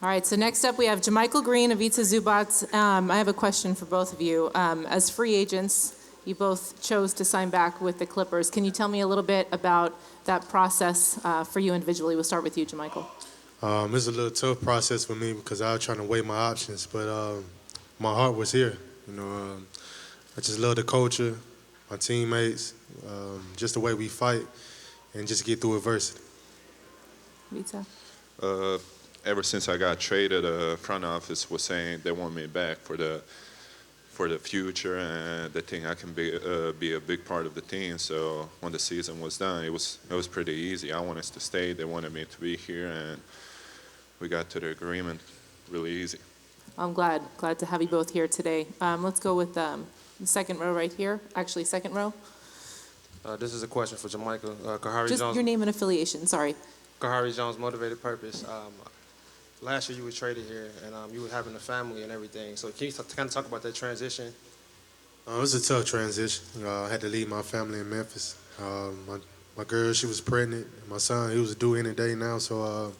All right, so next up we have JaMychal Green, Ivica Zubac. I have a question for both of you. As free agents, you both chose to sign back with the Clippers. Can you tell me a little bit about that process for you individually? We'll start with you, JaMychal. It's a little tough process for me because I was trying to weigh my options, but my heart was here. I just love the culture, my teammates, just the way we fight, and just get through adversity. Ivica? Ever since I got traded, front office was saying they want me back for the future, and they think I can be a big part of the team. So when the season was done, it was pretty easy. I wanted to stay. They wanted me to be here, and we got to the agreement really easy. I'm glad to have you both here today. Let's go with the second row right here. Actually, second row. This is a question for JaMychal. Kahari Just Jones. your name and affiliation. Sorry. Kahari Jones, Motivated Purpose. Last year you were traded here, and you were having a family and everything. So can you kind of talk about that transition? It was a tough transition. I had to leave my family in Memphis. My girl, she was pregnant. My son, he was due any day now. So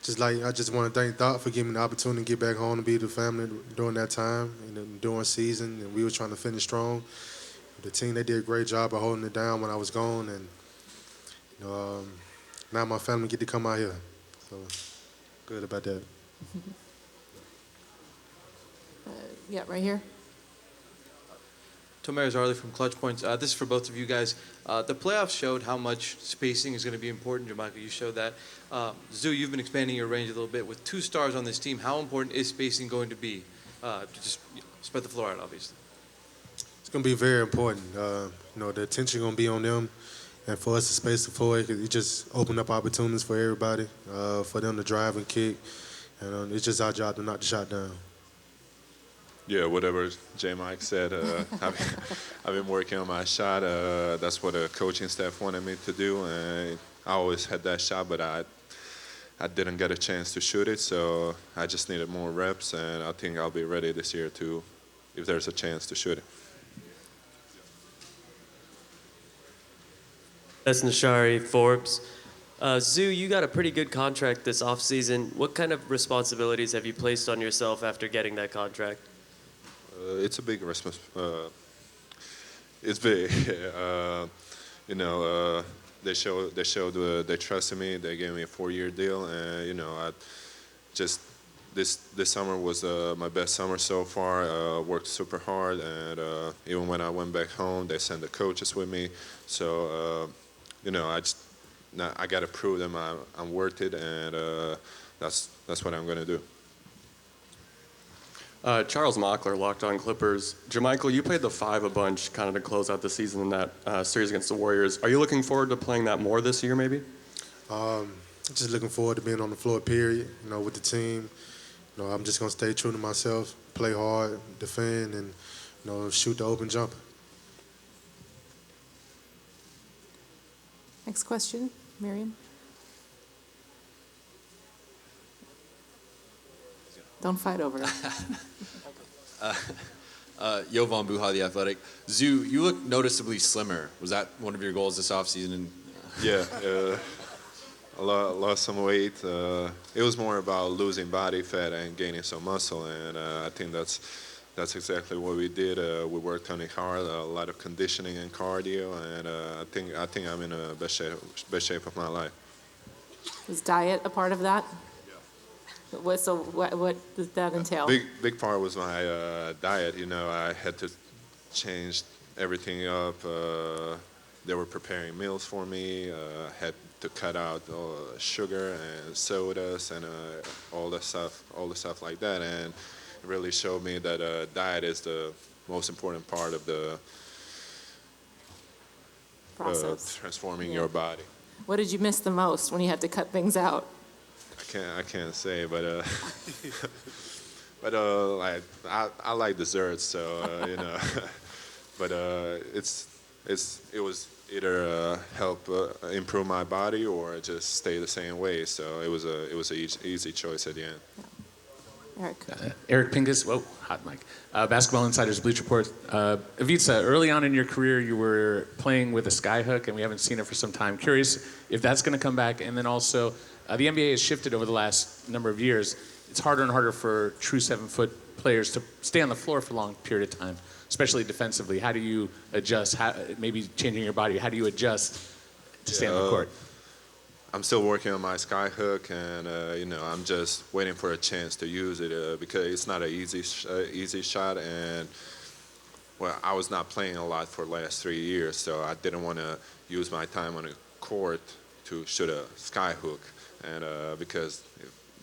I just want to thank Doc for giving me the opportunity to get back home and be with the family during that time and during season. And we were trying to finish strong. The team, they did a great job of holding it down when I was gone. And now my family get to come out here. So good about that. Yeah, right here. Tomer Zarli from Clutch Points. This is for both of you guys. The playoffs showed how much spacing is going to be important. JaMychal, you showed that. Zoo, you've been expanding your range a little bit. With 2 stars on this team, how important is spacing going to be? To just spread the floor out, obviously. It's going to be very important. The attention going to be on them. And for us to space the floor, it just opened up opportunities for everybody, for them to drive and kick. And it's just our job to knock the shot down. Yeah, whatever J-Mike said, I've been working on my shot. That's what the coaching staff wanted me to do. And I always had that shot, but I didn't get a chance to shoot it. So I just needed more reps, and I think I'll be ready this year too, if there's a chance to shoot it. That's Nashari, Forbes. Zoo, you got a pretty good contract this offseason. What kind of responsibilities have you placed on yourself after getting that contract? It's a big responsibility. It's big. They showed they trusted me. They gave me a 4-year deal, and I just this summer was my best summer so far. Worked super hard, and even when I went back home, they sent the coaches with me. So I got to prove them I'm worth it, and that's what I'm gonna do. Charles Mockler, Locked On Clippers. JaMychal, you played the 5 a bunch kind of to close out the season in that series against the Warriors. Are you looking forward to playing that more this year, maybe? Just looking forward to being on the floor, period, with the team. I'm just going to stay true to myself, play hard, defend, and, shoot the open jumper. Next question, Miriam. Don't fight over it. Jovan Buha, The Athletic. Zoo, you look noticeably slimmer. Was that one of your goals this offseason? Yeah, I lost some weight. It was more about losing body fat and gaining some muscle, and I think that's exactly what we did. We worked on it hard, a lot of conditioning and cardio, and I think I'm in the best shape of my life. Is diet a part of that? What does that entail? Big part was my diet. I had to change everything up. They were preparing meals for me. Had to cut out sugar and sodas and all the stuff like that. And it really showed me that diet is the most important part of the process, transforming your body. What did you miss the most when you had to cut things out? I can't say, but I like desserts, so but it was either help improve my body or just stay the same way. So it was an easy choice at the end. Eric. Eric Pingus, whoa, hot mic. Basketball Insider's Bleach Report. Ivica, early on in your career, you were playing with a skyhook, and we haven't seen it for some time. Curious if that's going to come back, and then also The NBA has shifted over the last number of years. It's harder and harder for true 7-foot players to stay on the floor for a long period of time, especially defensively. How do you adjust? Maybe changing your body. How do you adjust to stay on the court? I'm still working on my sky hook, and I'm just waiting for a chance to use it because it's not an easy shot. And well, I was not playing a lot for the last 3 years, so I didn't want to use my time on the court to shoot a sky hook, and because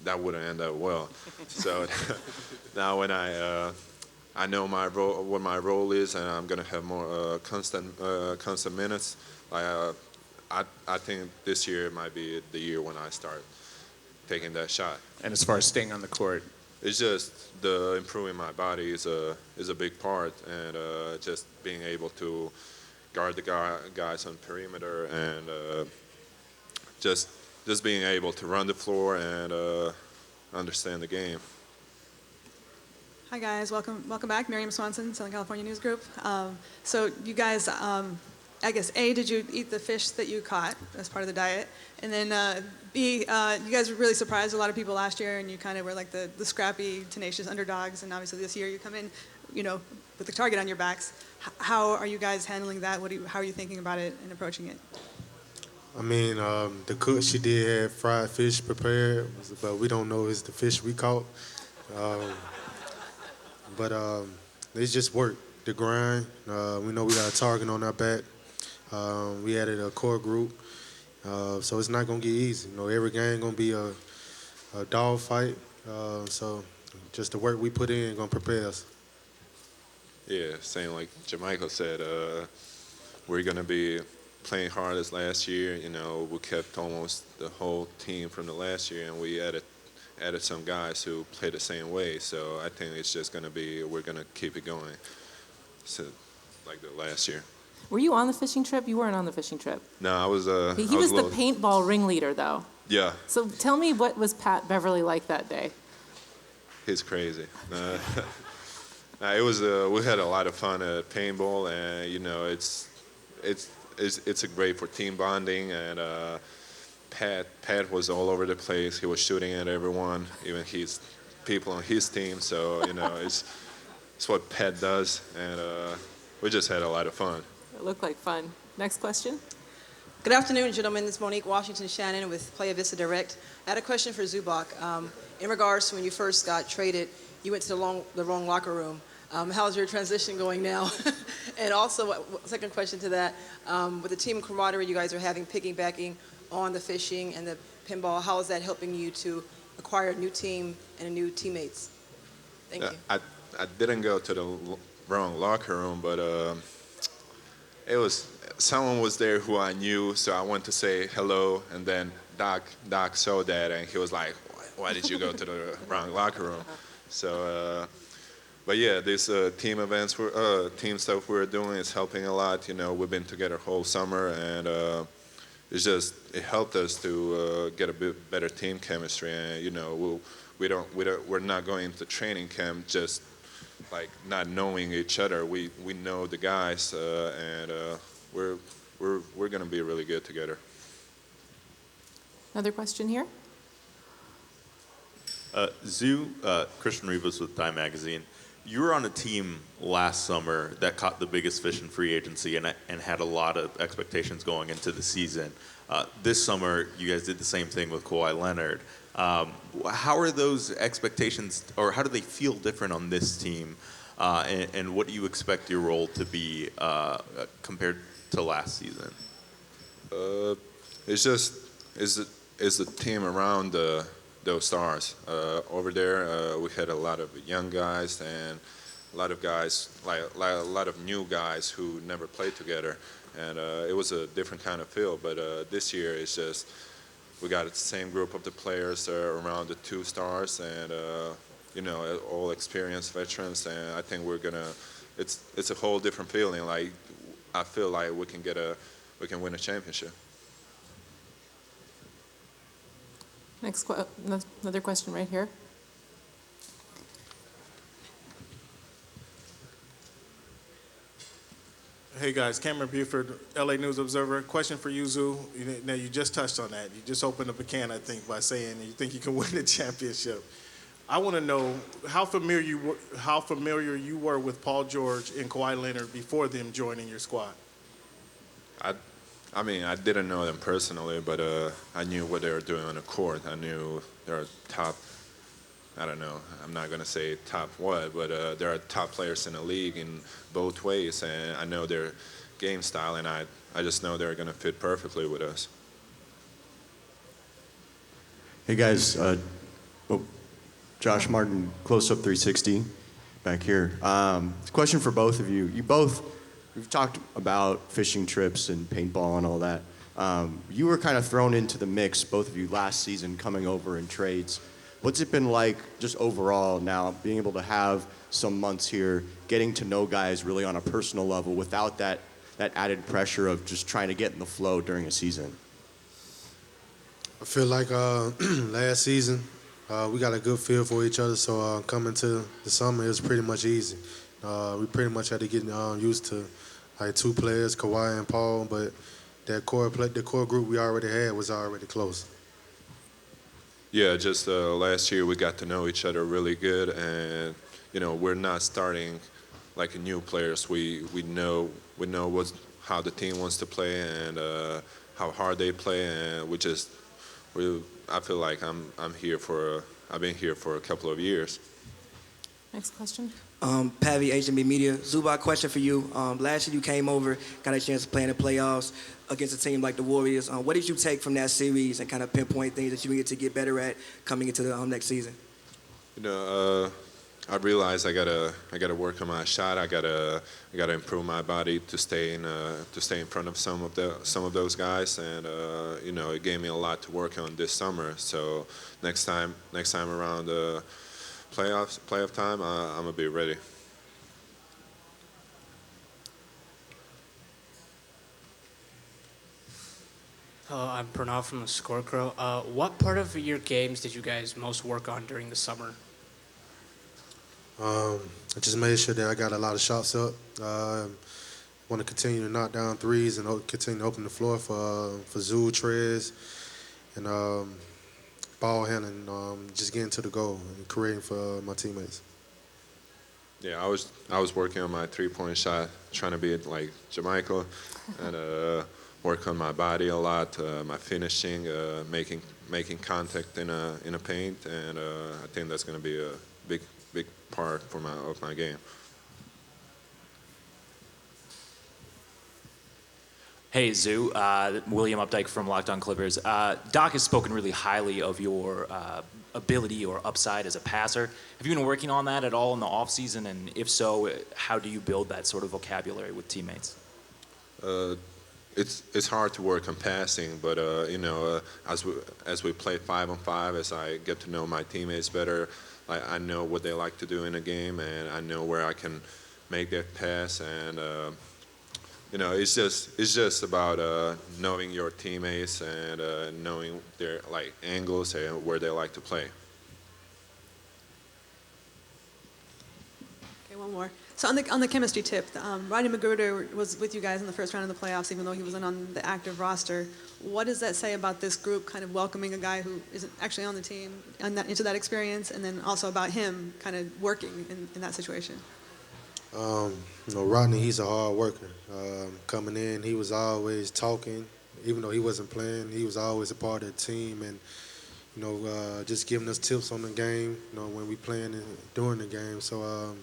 that wouldn't end up well. So now when I know my role, what my role is, and I'm gonna have more constant minutes. I think this year might be the year when I start taking that shot. And as far as staying on the court, it's just the improving my body is a big part, and just being able to guard the guys on perimeter, and just being able to run the floor and understand the game. Hi guys, welcome back. Miriam Swanson, Southern California News Group. So you guys, I guess A, did you eat the fish that you caught as part of the diet? And then B, you guys really surprised a lot of people last year, and you kind of were like the scrappy, tenacious underdogs. And obviously this year you come in, with the target on your backs. How are you guys handling that? How are you thinking about it and approaching it? I mean, the cook, she did have fried fish prepared, but we don't know it's the fish we caught. But it's just work, the grind. We know we got a target on our back. We added a core group, so it's not gonna get easy. Every game gonna be a dog fight. So just the work we put in gonna prepare us. Yeah, same like JaMychal said, we're gonna be playing hard as last year. We kept almost the whole team from the last year, and we added some guys who play the same way. So I think it's just gonna be, we're gonna keep it going, so like the last year. Were you on the fishing trip? You weren't on the fishing trip. No, I was. He was the paintball ringleader, though. Yeah. So tell me, what was Pat Beverly like that day? He's crazy. It was. We had a lot of fun at paintball, and it's a great for team bonding. And Pat was all over the place. He was shooting at everyone, even his people on his team. So it's what Pat does, and we just had a lot of fun. It looked like fun. Next question. Good afternoon, gentlemen. This is Monique Washington Shannon with Playa Vista Direct. I had a question for Zubac. In regards to when you first got traded, you went to the wrong locker room. How's your transition going now? And also, second question to that, with the team camaraderie you guys are having, piggybacking on the fishing and the pinball, how is that helping you to acquire a new team and new teammates? Thank you. I didn't go to the wrong locker room, but it was someone was there who I knew, so I went to say hello, and then Doc saw that, and he was like, "Why did you go to the wrong locker room?" So, but yeah, this team events, team stuff we're doing is helping a lot. We've been together whole summer, and it helped us to get a bit better team chemistry. And we're not going to training camp just like not knowing each other. We know the guys, and we're gonna be really good together. Another question here. Zoo, Christian Rivas with Time Magazine. You were on a team last summer that caught the biggest fish in free agency and had a lot of expectations going into the season. This summer, you guys did the same thing with Kawhi Leonard. How are those expectations, or how do they feel different on this team? And what do you expect your role to be compared to last season? It's just is the team around those stars over there. We had a lot of young guys and a lot of guys, like a lot of new guys who never played together, and it was a different kind of feel. But this year it's just we got the same group of the players around the two stars, and all experienced veterans, and I think we're gonna. It's a whole different feeling. Like I feel like we can win a championship. Another question right here. Hey guys, Cameron Buford, LA News Observer. Question for you, Zoo. Now you just touched on that. You just opened up a can, I think, by saying you think you can win the championship. I want to know how familiar you were with Paul George and Kawhi Leonard before them joining your squad. I mean, I didn't know them personally, but I knew what they were doing on the court. I knew they're top. I don't know. I'm not gonna say top what, but there are top players in the league in both ways, and I know their game style, and I just know they're gonna fit perfectly with us. Hey guys, Josh Martin, Close Up 360, back here. Question for both of you. We've talked about fishing trips and paintball and all that. You were kind of thrown into the mix, both of you, last season, coming over in trades. What's it been like just overall now, being able to have some months here, getting to know guys really on a personal level without that added pressure of just trying to get in the flow during a season? I feel like last season we got a good feel for each other, so coming to the summer it was pretty much easy. We pretty much had to get used to like two players, Kawhi and Paul, but the core group we already had was already close. Yeah, just last year we got to know each other really good, and we're not starting like new players. We know how the team wants to play and how hard they play, and I feel like I've been here for a couple of years. Next question. Pavy, HMB Media. Zubac, question for you. Last year you came over, got a chance to play in the playoffs against a team like the Warriors. What did you take from that series and kind of pinpoint things that you needed to get better at coming into the next season? I realized I gotta work on my shot. I gotta improve my body to stay in front of some of those guys, and it gave me a lot to work on this summer. So next time around the playoff time, I'm gonna be ready. Hello, I'm Pranav from the Scorecrow. What part of your games did you guys most work on during the summer? I just made sure that I got a lot of shots up. Want to continue to knock down threes and continue to open the floor for Zoo, Trez, and ball handling, just getting to the goal and creating for my teammates. Yeah, I was working on my three-point shot, trying to be like JaMychal, and work on my body a lot, my finishing, making contact in a paint, and I think that's going to be a big part of my game. Hey, Zoo. William Updike from Locked On Clippers. Doc has spoken really highly of your ability or upside as a passer. Have you been working on that at all in the offseason? And if so, how do you build that sort of vocabulary with teammates? It's hard to work on passing, but as we play 5-on-5, as I get to know my teammates better, I know what they like to do in a game, and I know where I can make that pass, and it's just about knowing your teammates and knowing their angles and where they like to play. Okay, one more. So on the chemistry tip, Rodney McGruder was with you guys in the first round of the playoffs, even though he wasn't on the active roster. What does that say about this group, kind of welcoming a guy who isn't actually on the team into that experience, and then also about him kind of working in that situation? Rodney, he's a hard worker. Coming in, he was always talking. Even though he wasn't playing, he was always a part of the team, and just giving us tips on the game. When we playing and during the game. So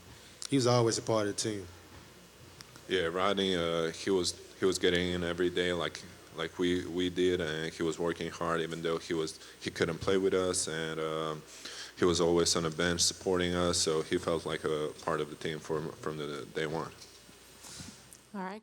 he was always a part of the team. Yeah, Rodney, he was getting in every day like we did, and he was working hard even though he couldn't play with us, and he was always on the bench supporting us, so he felt like a part of the team from the day one. All right.